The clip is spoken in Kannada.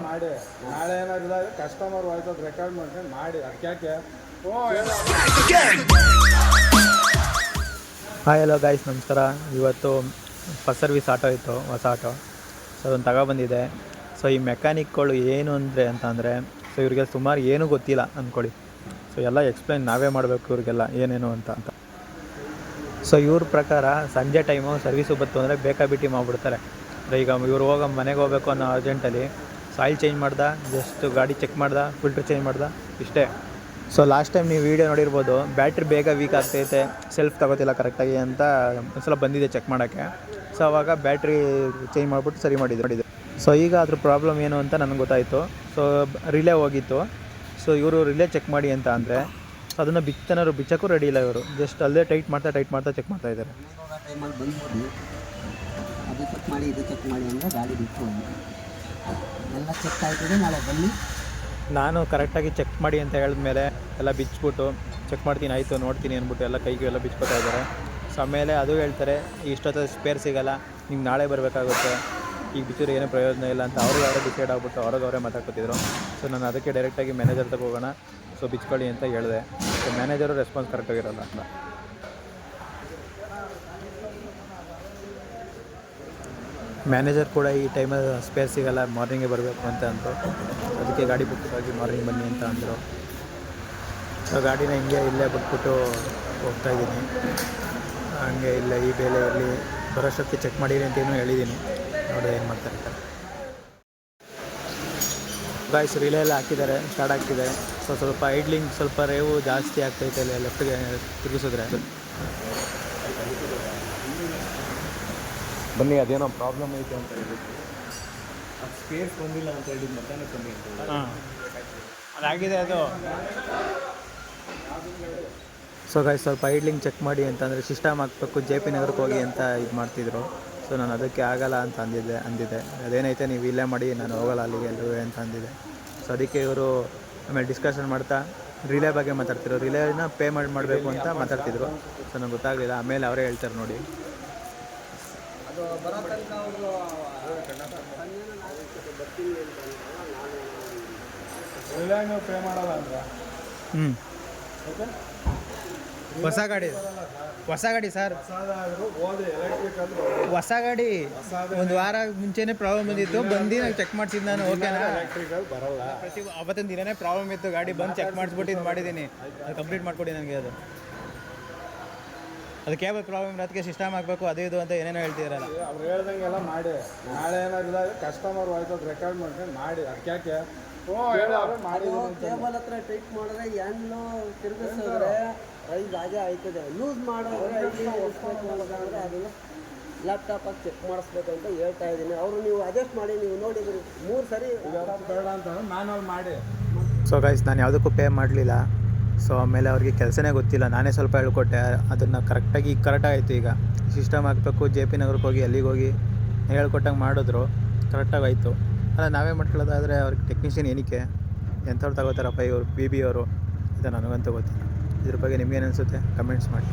ಮಾಡಿ ನಾಳೆ ಏನಾದ್ರು ಕಸ್ಟಮರ್ ವಾಯ್ಸ್ ಅದು ರೆಕಾರ್ಡ್ ಮಾಡ್ಕೊಂಡು ಮಾಡಿ ಅದಕ್ಕೆ ಹಾಯ್ ಹಲೋ ಗೈಸ್ ನಮಸ್ಕಾರ. ಇವತ್ತು ಫಸ್ಟ್ ಸರ್ವಿಸ್ ಆಟೋ ಇತ್ತು, ಹೊಸ ಆಟೋ. ಸೊ ಅದನ್ನು ತಗೊಬಂದಿದೆ. ಸೊ ಈ ಮೆಕ್ಯಾನಿಕ್ಗಳು ಏನು ಅಂತಂದರೆ ಸೊ ಇವ್ರಿಗೆ ಸುಮಾರು ಏನೂ ಗೊತ್ತಿಲ್ಲ ಅಂದ್ಕೊಳ್ಳಿ. ಸೊ ಎಲ್ಲ ಎಕ್ಸ್ಪ್ಲೈನ್ ನಾವೇ ಮಾಡಬೇಕು ಇವ್ರಿಗೆಲ್ಲ ಏನೇನು ಅಂತ. ಸೊ ಇವ್ರ ಪ್ರಕಾರ ಸಂಜೆ ಟೈಮು ಸರ್ವಿಸು ಬಂತು ಅಂದರೆ ಬೇಕಾಬಿಟ್ಟು ಮಾಡಿಬಿಡ್ತಾರೆ. ಈಗ ಇವ್ರು ಮನೆಗೆ ಹೋಗಬೇಕು ಅನ್ನೋ ಅರ್ಜೆಂಟಲ್ಲಿ ಆಯಿಲ್ ಚೇಂಜ್ ಮಾಡ್ದೆ, ಜಸ್ಟ್ ಗಾಡಿ ಚೆಕ್ ಮಾಡ್ದೆ, ಫಿಲ್ಟ್ರ್ ಚೇಂಜ್ ಮಾಡ್ದೆ, ಇಷ್ಟೇ. ಸೊ ಲಾಸ್ಟ್ ಟೈಮ್ ನೀವು ವೀಡಿಯೋ ನೋಡಿರ್ಬೋದು, ಬ್ಯಾಟ್ರಿ ಬೇಗ ವೀಕ್ ಆಗ್ತೈತೆ, ಸೆಲ್ಫ್ ತಗೋತಿಲ್ಲ ಕರೆಕ್ಟಾಗಿ ಅಂತ ಒಂದ್ಸಲ ಬಂದಿದೆ ಚೆಕ್ ಮಾಡೋಕ್ಕೆ. ಸೊ ಆವಾಗ ಬ್ಯಾಟ್ರಿ ಚೇಂಜ್ ಮಾಡಿಬಿಟ್ಟು ಸರಿ ಮಾಡಿದೆ. ಸೊ ಈಗ ಅದ್ರ ಪ್ರಾಬ್ಲಮ್ ಏನು ಅಂತ ನನಗೆ ಗೊತ್ತಾಯಿತು. ಸೊ ರಿಲೇ ಹೋಗಿತ್ತು. ಸೊ ಇವರು ರಿಲೇ ಚೆಕ್ ಮಾಡಿ ಅಂತ ಅಂದರೆ ಸೊ ಅದನ್ನು ಬಿಚ್ಚೋಕ್ಕೂ ರೆಡಿ ಇಲ್ಲ ಇವರು. ಜಸ್ಟ್ ಅಲ್ಲೇ ಟೈಟ್ ಮಾಡ್ತಾ ಚೆಕ್ ಮಾಡ್ತಾ ಇದ್ದಾರೆ. ಟೈಮಲ್ಲಿ ಬಂದ್ಬಿಟ್ಟು ಅದು ಚೆಕ್ ಮಾಡಿ ಇದು ಚೆಕ್ ಮಾಡಿ ಅಂದರೆ ಗಾಡಿ ಬಿಟ್ಟು ಎಲ್ಲ ಚೆಕ್ ಆಯ್ತದೆ, ನಾಳೆ ಬನ್ನಿ. ನಾನು ಕರೆಕ್ಟಾಗಿ ಚೆಕ್ ಮಾಡಿ ಅಂತ ಹೇಳಿದ್ಮೇಲೆ ಎಲ್ಲ ಬಿಚ್ಚಿಬಿಟ್ಟು ಚೆಕ್ ಮಾಡ್ತೀನಿ, ಆಯಿತು ನೋಡ್ತೀನಿ ಅಂದ್ಬಿಟ್ಟು ಎಲ್ಲ ಕೈಗೆ ಎಲ್ಲ ಬಿಚ್ಕೊತಾ ಇದ್ದಾರೆ. ಸೊ ಆಮೇಲೆ ಅದು ಹೇಳ್ತಾರೆ ಇಷ್ಟೊತ್ತು ಸ್ಪೇರ್ ಸಿಗೋಲ್ಲ, ನಿಮ್ಗೆ ನಾಳೆ ಬರಬೇಕಾಗುತ್ತೆ, ಈಗ ಬಿಚ್ಚಿದ್ರೆ ಏನೂ ಪ್ರಯೋಜನ ಇಲ್ಲ ಅಂತ ಅವ್ರಿಗೆ ಡಿಸೈಡ್ ಆಗ್ಬಿಟ್ಟು ಅವರೇ ಮಾತಾಡ್ಕೊತಿದ್ರು. ಸೊ ನಾನು ಅದಕ್ಕೆ ಡೈರೆಕ್ಟಾಗಿ ಮ್ಯಾನೇಜರ್ ತಗೋ ಹೋಗೋಣ, ಸೊ ಬಿಚ್ಕೊಳ್ಳಿ ಅಂತ ಹೇಳಿದೆ. ಸೊ ಮ್ಯಾನೇಜರು ರೆಸ್ಪಾನ್ಸ್ ಕರೆಕ್ಟಾಗಿರೋಲ್ಲ ಅಂತ. ಮ್ಯಾನೇಜರ್ ಕೂಡ ಈ ಟೈಮಲ್ಲಿ ಸ್ಪೇರ್ ಸಿಗೋಲ್ಲ, ಮಾರ್ನಿಂಗೇ ಬರಬೇಕು ಅಂತ ಅಂದರು. ಅದಕ್ಕೆ ಗಾಡಿ ಬಿಟ್ಟು ಮಾರ್ನಿಂಗ್ ಬನ್ನಿ ಅಂತ ಅಂದರು. ಸೊ ಗಾಡಿನ ಇಲ್ಲೇ ಬಿಟ್ಬಿಟ್ಟು ಹೋಗ್ತಾಯಿದ್ದೀನಿ. ಹಂಗೆ ಇಲ್ಲ ಈ ಬೇಲೆ ಇರಲಿ ಬರೋಷ್ಟೊತ್ತಿಗೆ ಚೆಕ್ ಮಾಡಿರಿ ಅಂತೇನು ಹೇಳಿದ್ದೀನಿ, ನೋಡಿ ಏನು ಮಾಡ್ತಾರೆ. ಗಾಯ್ಸ್ ರಿಲೇ ಎಲ್ಲ ಹಾಕಿದ್ದಾರೆ, ಸ್ಟಾರ್ಟ್ ಆಗ್ತಿದೆ. ಸೊ ಸ್ವಲ್ಪ ಐಡ್ಲಿಂಗ್ ಸ್ವಲ್ಪ ರೇವು ಜಾಸ್ತಿ ಆಗ್ತೈತೆ ಅಲ್ಲಿ ಲೆಫ್ಟ್ಗೆ ತಿರುಗಿಸಿದ್ರೆ. ಬನ್ನಿ ಅದೇನೋ ಪ್ರಾಬ್ಲಮ್ ಐತೆ ಅಂತ ಹೇಳಿದ್ರು, ಅದು ಸ್ಪೇಸ್ ಬಂದಿಲ್ಲ ಅಂತ ಹೇಳಿದ್ದು ಮತ್ತೆ ಕಮ್ಮಿ ಅಂತ. ಅದಾಗಿದೆ ಅದು. ಸೊ ಗಾಯ್ಸ್ ಸ್ವಲ್ಪ ಐಡ್ಲಿಂಗ್ ಚೆಕ್ ಮಾಡಿ ಅಂತಂದರೆ ಸಿಸ್ಟಮ್ ಹಾಕಬೇಕು, JP ನಗರಕ್ಕೆ ಹೋಗಿ ಅಂತ ಇದು ಮಾಡ್ತಿದ್ರು. ಸೊ ನಾನು ಅದಕ್ಕೆ ಆಗಲ್ಲ ಅಂತ ಅಂದಿದ್ದೆ. ಅದೇನೈತೆ ನೀವು ಇಲ್ಲೇ ಮಾಡಿ, ನಾನು ಹೋಗಲ್ಲ ಅಲ್ಲಿಗೆ ಎಲ್ಲರೂ ಅಂತ ಅಂದಿದ್ದೆ. ಸೊ ಅದಕ್ಕೆ ಇವರು ಆಮೇಲೆ ಡಿಸ್ಕಷನ್ ಮಾಡ್ತಾ ರಿಲೇ ಬಗ್ಗೆ ಮಾತಾಡ್ತಿದ್ರು. ರಿಲೇನ ಪೇ ಮಾಡಬೇಕು ಅಂತ ಮಾತಾಡ್ತಿದ್ರು. ಸೊ ನನಗೆ ಗೊತ್ತಾಗಲಿಲ್ಲ, ಆಮೇಲೆ ಅವರೇ ಹೇಳ್ತಾರೆ ನೋಡಿ. ಅದು ಬರೋ ತನಕ ಅವರು ನೀವು ಪೇ ಮಾಡಲ್ಲ ಅಂದ್ರೆ ಹೊಸ ಗಾಡಿ ಸರ್, ಹೊಸ ಗಾಡಿ ಒಂದು ವಾರ ಮುಂಚೆನೇ ಪ್ರಾಬ್ಲಮ್ ಬಂದಿತ್ತು. ಬಂದು ನಾನು ಚೆಕ್ ಮಾಡಿಸಿದ್ದು ನಾನು. ಓಕೆನಾ, ಬರಲ್ಲ. ಅವತ್ತಿನ ದಿನನೇ ಪ್ರಾಬ್ಲಮ್ ಇತ್ತು, ಗಾಡಿ ಬಂದು ಚೆಕ್ ಮಾಡಿಸ್ಬಿಟ್ಟು ಇದು ಮಾಡಿದ್ದೀನಿ. ಅದು ಕಂಪ್ಲೀಟ್ ಮಾಡಿಕೊಡಿ ನನಗೆ. ಅದು ಕೇಬಲ್ ಪ್ರಾಬ್ಲಮ್, ಅದಕ್ಕೆ ಸಿಸ್ಟಮ್ ಹಾಕಬೇಕು, ಅದು ಇದು ಅಂತ ಏನೇನೋ ಹೇಳ್ತಿದ್ರಲ್ಲ. ಅವ್ರು ಹೇಳ್ದಂಗೆಲ್ಲ ಮಾಡಿ ನಾಳೆ ಏನಾದ್ರು ಕಸ್ಟಮರ್ ವಾಯ್ಸ್ ಅದು ರೆಕಾರ್ಡ್ ಮಾಡ್ಕೊಂಡು ಮಾಡಿ ಅದಕ್ಕೆ ಟೇಬಲ್ ಹತ್ರ ಟೈಟ್ ಮಾಡಿದ್ರೆ ಏನು ತಿರುಗಿಸಿದ್ರೆ ರೈಸ್ ಹಾಗೆ ಆಯ್ತದೆ. ಯೂಸ್ ಮಾಡೋದ್ರೆ ಅಂದರೆ ಅದನ್ನು ಲ್ಯಾಪ್ಟಾಪಾಗಿ ಚೆಕ್ ಮಾಡಿಸ್ಬೇಕು ಅಂತ ಹೇಳ್ತಾ ಇದ್ದೀನಿ. ಅವರು ನೀವು ಅಡ್ಜಸ್ಟ್ ಮಾಡಿ, ನೀವು ನೋಡಿದ್ರಿ 3 ಸರಿ ಬೇಡ ಅಂತ ಮ್ಯಾನುವಲ್ ಮಾಡಿ. ಸೊ ಗೈಸ್ ನಾನು ಯಾವುದಕ್ಕೂ ಪೇ ಮಾಡಲಿಲ್ಲ. ಸೊ ಆಮೇಲೆ ಅವ್ರಿಗೆ ಕೆಲಸನೇ ಗೊತ್ತಿಲ್ಲ, ನಾನೇ ಸ್ವಲ್ಪ ಹೇಳ್ಕೊಟ್ಟೆ. ಅದನ್ನು ಕರೆಕ್ಟಾಗಾಯಿತು. ಈಗ ಸಿಸ್ಟಮ್ ಹಾಕಬೇಕು, JP ನಗರಕ್ಕೆ ಹೋಗಿ ಅಲ್ಲಿಗೆ ಹೋಗಿ ಹೇಳ್ಕೊಟ್ಟಂಗೆ ಮಾಡಿದ್ರು, ಕರೆಕ್ಟಾಗಿ ಆಯಿತು. ಅಲ್ಲ ನಾವೇ ಮಾಡ್ಕೊಳ್ಳೋದಾದರೆ ಅವ್ರಿಗೆ ಟೆಕ್ನಿಷಿಯನ್ ಏನಕ್ಕೆ ಎಂಥವ್ರು ತಗೋತಾರಪ್ಪ ಇವರು BB ಅವರು, ಇದು ನನಗಂತೂ ಗೊತ್ತಿಲ್ಲ. ಇದ್ರ ಬಗ್ಗೆ ನಿಮಗೇನು ಅನಿಸುತ್ತೆ ಕಮೆಂಟ್ಸ್ ಮಾಡಿ.